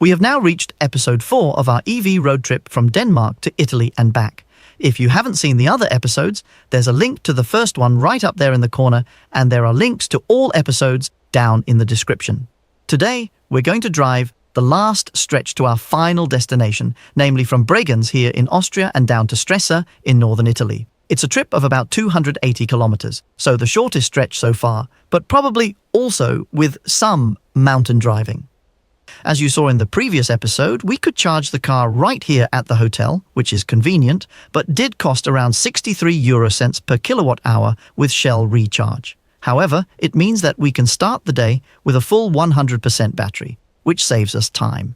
We have now reached episode 4 of our EV road trip from Denmark to Italy and back. If you haven't seen the other episodes, there's a link to the first one right up there in the corner, and there are links to all episodes down in the description. Today, we're going to drive the last stretch to our final destination, namely from Bregenz here in Austria and down to Stresa in northern Italy. It's a trip of about 280 kilometers, so the shortest stretch so far, but probably also with some mountain driving. As you saw in the previous episode, we could charge the car right here at the hotel, which is convenient, but did cost around 63 euro cents per kilowatt hour with Shell recharge. However, it means that we can start the day with a full 100% battery, which saves us time.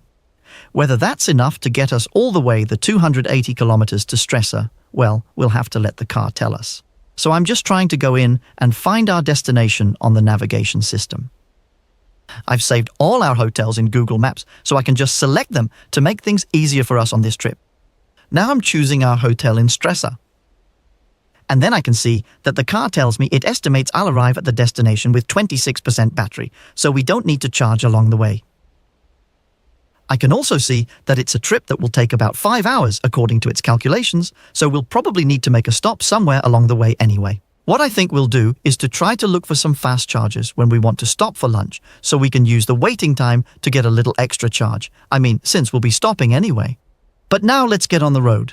Whether that's enough to get us all the way the 280 kilometers to Stresa, well, we'll have to let the car tell us. So I'm just trying to go in and find our destination on the navigation system. I've saved all our hotels in Google Maps, so I can just select them to make things easier for us on this trip. Now I'm choosing our hotel in Stresa. And then I can see that the car tells me it estimates I'll arrive at the destination with 26% battery, so we don't need to charge along the way. I can also see that it's a trip that will take about 5 hours according to its calculations, so we'll probably need to make a stop somewhere along the way anyway. What I think we'll do is to try to look for some fast chargers when we want to stop for lunch, so we can use the waiting time to get a little extra charge. I mean, since we'll be stopping anyway. But now let's get on the road.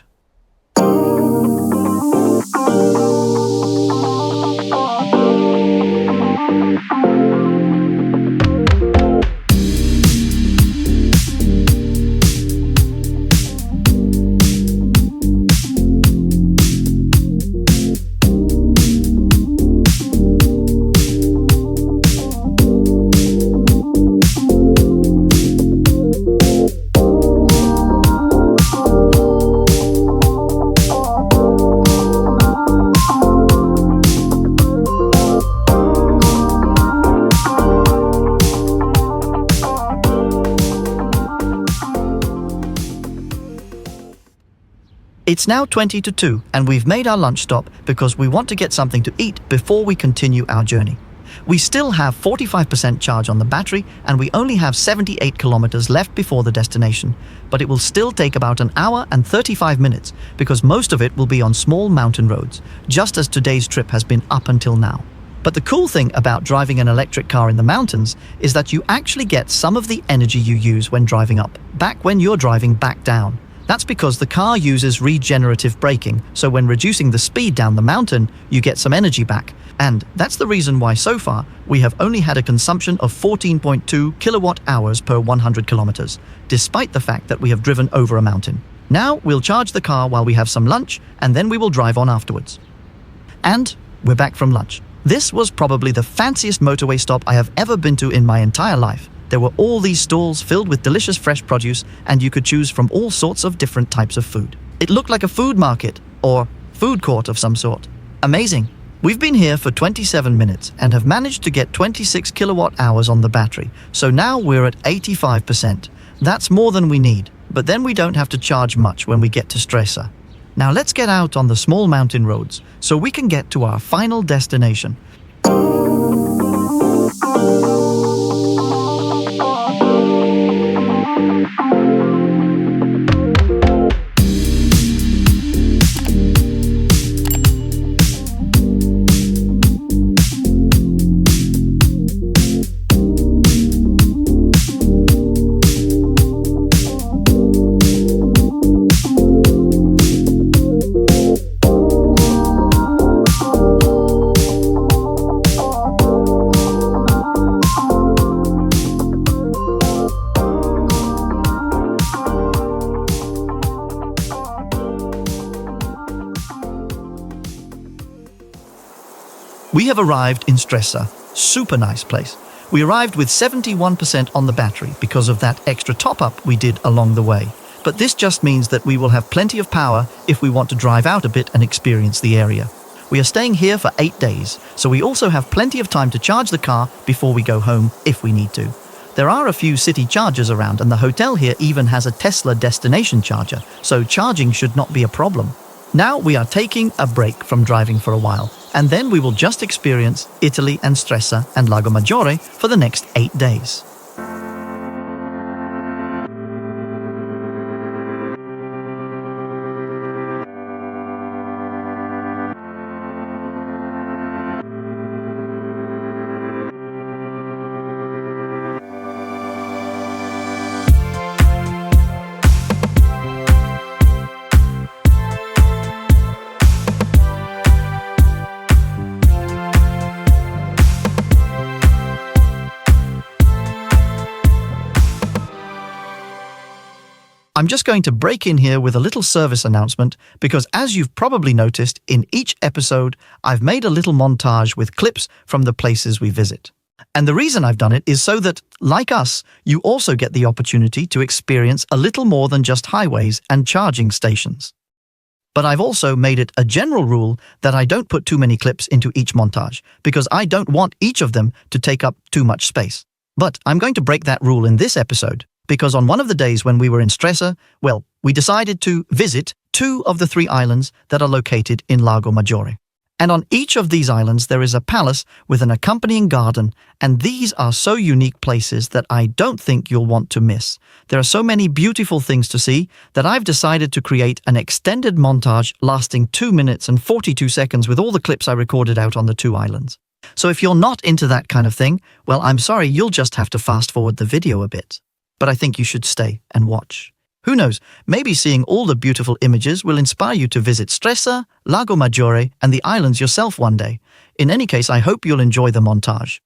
It's now 20 to 2 and we've made our lunch stop because we want to get something to eat before we continue our journey. We still have 45% charge on the battery and we only have 78 kilometers left before the destination, but it will still take about an hour and 35 minutes because most of it will be on small mountain roads, just as today's trip has been up until now. But the cool thing about driving an electric car in the mountains is that you actually get some of the energy you use when driving up, back when you're driving back down. That's because the car uses regenerative braking, so when reducing the speed down the mountain, you get some energy back. And that's the reason why so far we have only had a consumption of 14.2 kilowatt hours per 100 kilometers, despite the fact that we have driven over a mountain. Now we'll charge the car while we have some lunch, and then we will drive on afterwards. And we're back from lunch. This was probably the fanciest motorway stop I have ever been to in my entire life. There were all these stalls filled with delicious fresh produce, and you could choose from all sorts of different types of food. It looked like a food market, or food court of some sort. Amazing. We've been here for 27 minutes and have managed to get 26 kilowatt hours on the battery, so now we're at 85%. That's more than we need, but then we don't have to charge much when we get to Stresa. Now let's get out on the small mountain roads so we can get to our final destination. We have arrived in Stresa. Super nice place. We arrived with 71% on the battery because of that extra top-up we did along the way. But this just means that we will have plenty of power if we want to drive out a bit and experience the area. We are staying here for 8 days, so we also have plenty of time to charge the car before we go home if we need to. There are a few city chargers around, and the hotel here even has a Tesla destination charger, so charging should not be a problem. Now we are taking a break from driving for a while, and then we will just experience Italy and Stresa and Lago Maggiore for the next 8 days. I'm just going to break in here with a little service announcement because as you've probably noticed, in each episode, I've made a little montage with clips from the places we visit. And the reason I've done it is so that, like us, you also get the opportunity to experience a little more than just highways and charging stations. But I've also made it a general rule that I don't put too many clips into each montage because I don't want each of them to take up too much space. But I'm going to break that rule in this episode because on one of the days when we were in Stresa, well, we decided to visit 2 of the 3 islands that are located in Lago Maggiore. And on each of these islands there is a palace with an accompanying garden, and these are so unique places that I don't think you'll want to miss. There are so many beautiful things to see that I've decided to create an extended montage lasting 2 minutes and 42 seconds with all the clips I recorded out on the 2 islands. So if you're not into that kind of thing, well, I'm sorry, you'll just have to fast forward the video a bit. But I think you should stay and watch. Who knows, maybe seeing all the beautiful images will inspire you to visit Stresa, Lago Maggiore, and the islands yourself one day. In any case, I hope you'll enjoy the montage.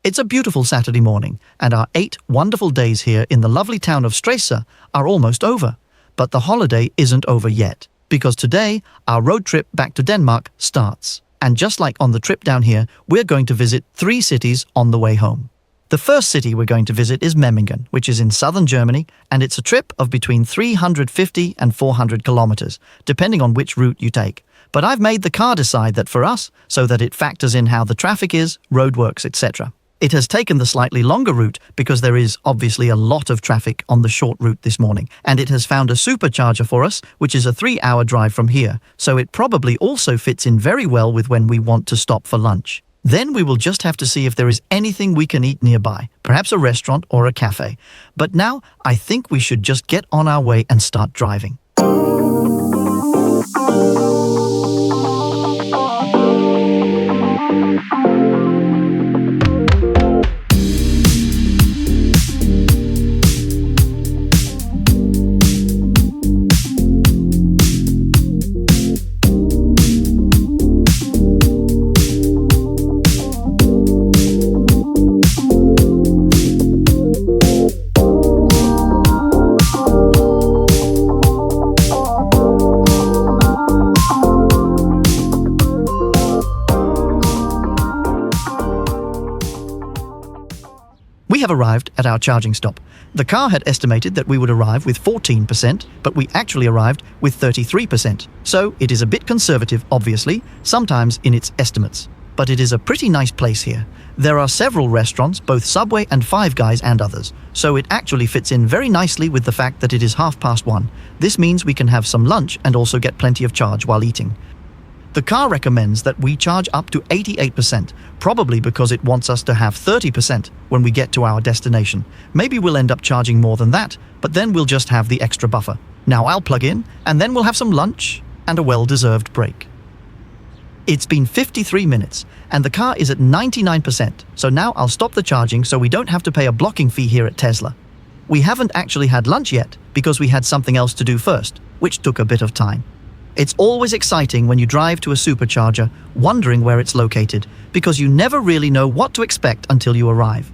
It's a beautiful Saturday morning, and our 8 wonderful days here in the lovely town of Stresa are almost over. But the holiday isn't over yet, because today our road trip back to Denmark starts. And just like on the trip down here, we're going to visit 3 cities on the way home. The first city we're going to visit is Memmingen, which is in southern Germany, and it's a trip of between 350 and 400 kilometers, depending on which route you take. But I've made the car decide that for us, so that it factors in how the traffic is, roadworks, etc. It has taken the slightly longer route because there is obviously a lot of traffic on the short route this morning, and it has found a supercharger for us, which is a 3-hour drive from here, so it probably also fits in very well with when we want to stop for lunch. Then we will just have to see if there is anything we can eat nearby, perhaps a restaurant or a cafe. But now I think we should just get on our way and start driving. have arrived at our charging stop. The car had estimated that we would arrive with 14%, but we actually arrived with 33%. So it is a bit conservative, obviously, sometimes in its estimates. But it is a pretty nice place here. There are several restaurants, both Subway and Five Guys and others, so it actually fits in very nicely with the fact that it is 1:30. This means we can have some lunch and also get plenty of charge while eating. The car recommends that we charge up to 88%, probably because it wants us to have 30% when we get to our destination. Maybe we'll end up charging more than that, but then we'll just have the extra buffer. Now I'll plug in, and then we'll have some lunch and a well-deserved break. It's been 53 minutes, and the car is at 99%, so now I'll stop the charging so we don't have to pay a blocking fee here at Tesla. We haven't actually had lunch yet, because we had something else to do first, which took a bit of time. It's always exciting when you drive to a supercharger, wondering where it's located, because you never really know what to expect until you arrive.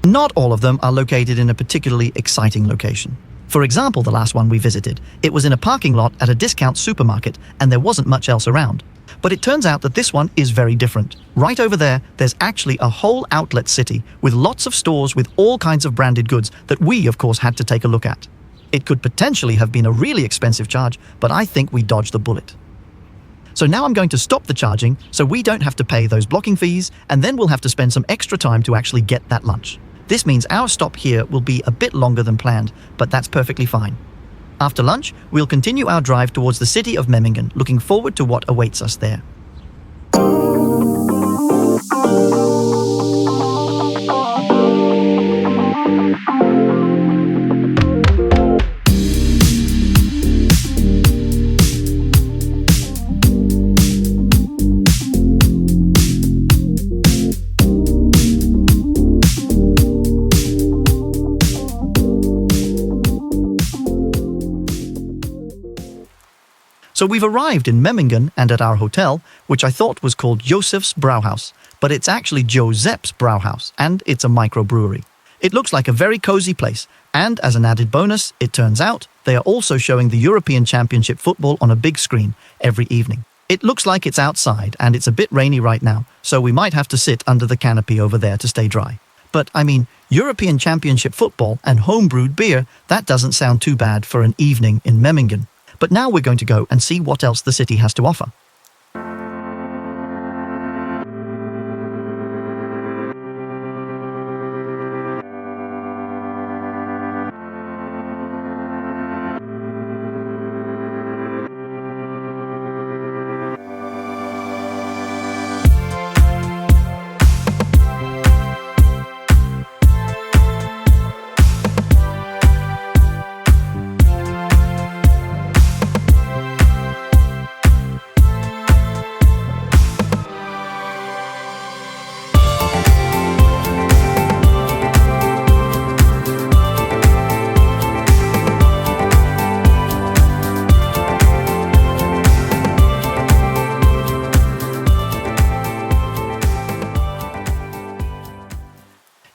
Not all of them are located in a particularly exciting location. For example, the last one we visited, it was in a parking lot at a discount supermarket, and there wasn't much else around. But it turns out that this one is very different. Right over there, there's actually a whole outlet city with lots of stores with all kinds of branded goods that we, of course, had to take a look at. It could potentially have been a really expensive charge, but I think we dodged the bullet. So now I'm going to stop the charging so we don't have to pay those blocking fees, and then we'll have to spend some extra time to actually get that lunch. This means our stop here will be a bit longer than planned, but that's perfectly fine. After lunch, we'll continue our drive towards the city of Memmingen, looking forward to what awaits us there. So we've arrived in Memmingen and at our hotel, which I thought was called Josef's Brauhaus, but it's actually Josepp's Brauhaus, and it's a microbrewery. It looks like a very cozy place, and as an added bonus, it turns out they are also showing the European Championship football on a big screen every evening. It looks like it's outside, and it's a bit rainy right now, so we might have to sit under the canopy over there to stay dry. But I mean, European Championship football and home-brewed beer, that doesn't sound too bad for an evening in Memmingen. But now we're going to go and see what else the city has to offer.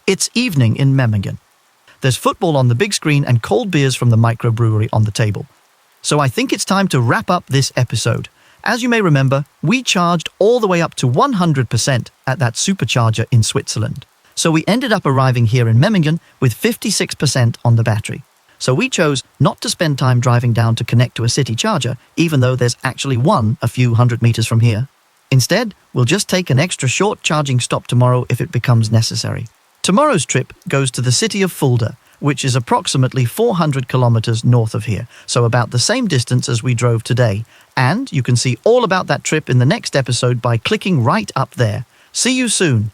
It's evening in Memmingen. There's football on the big screen and cold beers from the microbrewery on the table. So I think it's time to wrap up this episode. As you may remember, we charged all the way up to 100% at that supercharger in Switzerland. So we ended up arriving here in Memmingen with 56% on the battery. So we chose not to spend time driving down to connect to a city charger, even though there's actually one a few hundred meters from here. Instead, we'll just take an extra short charging stop tomorrow if it becomes necessary. Tomorrow's trip goes to the city of Fulda, which is approximately 400 kilometers north of here, so about the same distance as we drove today. And you can see all about that trip in the next episode by clicking right up there. See you soon.